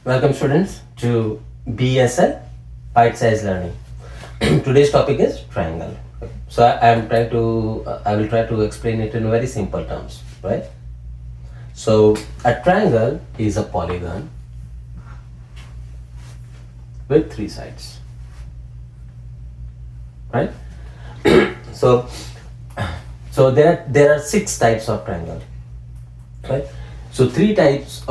Welcome students to BSL Bite Size Learning. Today's topic is triangle. So I will try to explain it in very simple terms, right? So a triangle is a polygon with three sides, right? So there are six types of triangle, right? So three types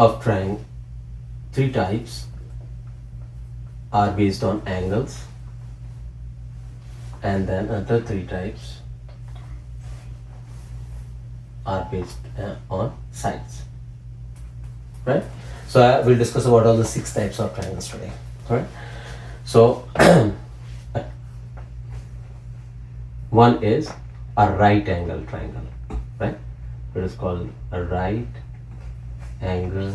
are based on angles, and then other three types are based on sides, right? So I will discuss about all the six types of triangles today, right? So one is a right angle triangle, right? It is called a right angle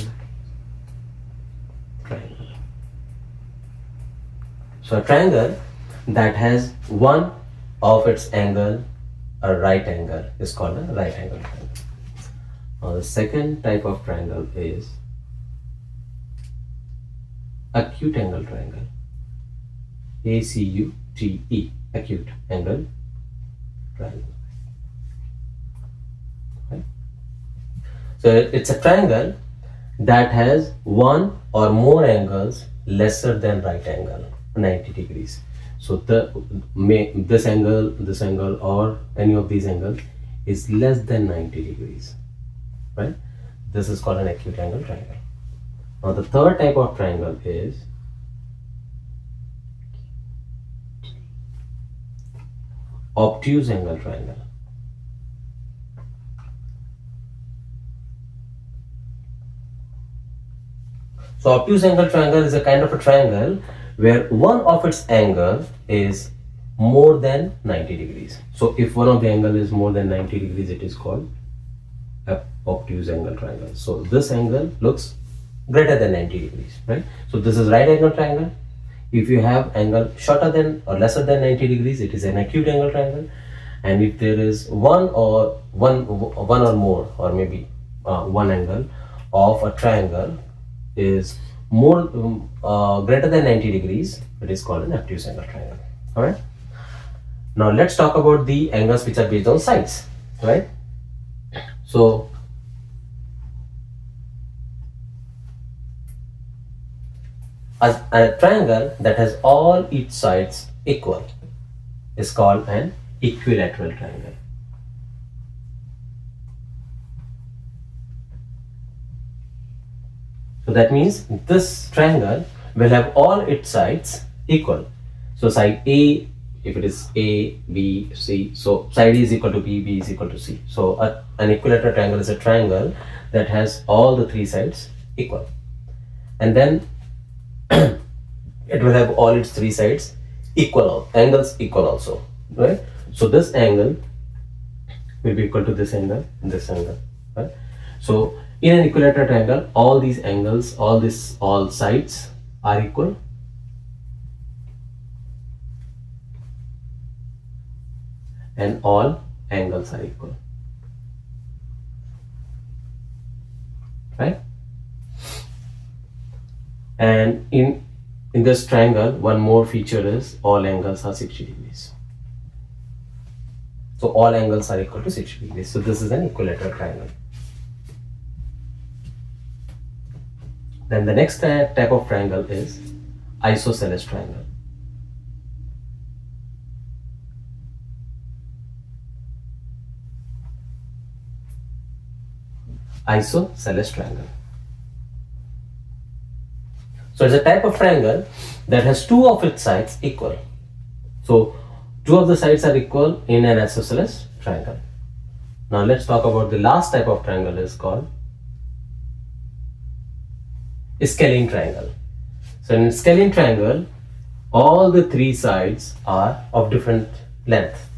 triangle. So a triangle that has one of its angle a right angle is called a right angle triangle. Now the second type of triangle is acute angle triangle. ACUTE, acute angle triangle. Right? So it's a triangle that has one or more angles lesser than right angle, 90 degrees. So this angle or any of these angles is less than 90 degrees, right? This is called an acute angle triangle. Now the third type of triangle is obtuse angle triangle. So obtuse angle triangle is a kind of a triangle where one of its angle is more than 90 degrees. So if one of the angle is more than 90 degrees, it is called a obtuse angle triangle. So this angle looks greater than 90 degrees, right? So this is right angle triangle. If you have angle shorter than or lesser than 90 degrees, it is an acute angle triangle. And if there is one or more, or maybe one angle of a triangle is more greater than 90 degrees, it is called an obtuse angle triangle. All right. Now let's talk about the angles which are based on sides, right? So a triangle that has all its sides equal is called an equilateral triangle. So that means this triangle will have all its sides equal. So side A, if it is A, B, C, so side A is equal to B, B is equal to C. So an equilateral triangle is a triangle that has all the three sides equal. And then it will have all its three sides equal, angles equal also, right? So this angle will be equal to this angle and this angle, right? So in an equilateral triangle, all these angles, all sides are equal, and all angles are equal, right? And in this triangle, one more feature is all angles are 60 degrees. So all angles are equal to 60 degrees. So this is an equilateral triangle. Then the next type of triangle is isosceles triangle. Isosceles triangle. So it's a type of triangle that has two of its sides equal. So two of the sides are equal in an isosceles triangle. Now let's talk about the last type of triangle, is called scalene triangle. So in scalene triangle, all the three sides are of different length.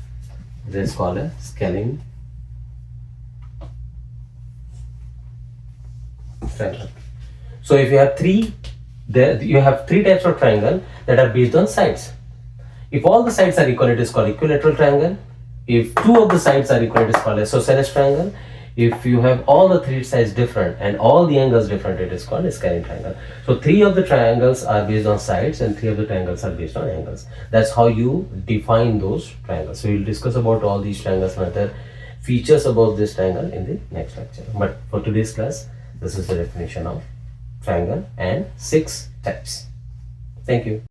This is called a scalene triangle. So if you have you have three types of triangle that are based on sides. If all the sides are equal, it is called equilateral triangle. If two of the sides are equal, it is called isosceles triangle. If you have all the three sides different and all the angles different, it is called a scaling triangle. So three of the triangles are based on sides and three of the triangles are based on angles. That's how you define those triangles. So we'll discuss about all these triangles and other features about this triangle in the next lecture. But for today's class, this is the definition of triangle and 6 types. Thank you.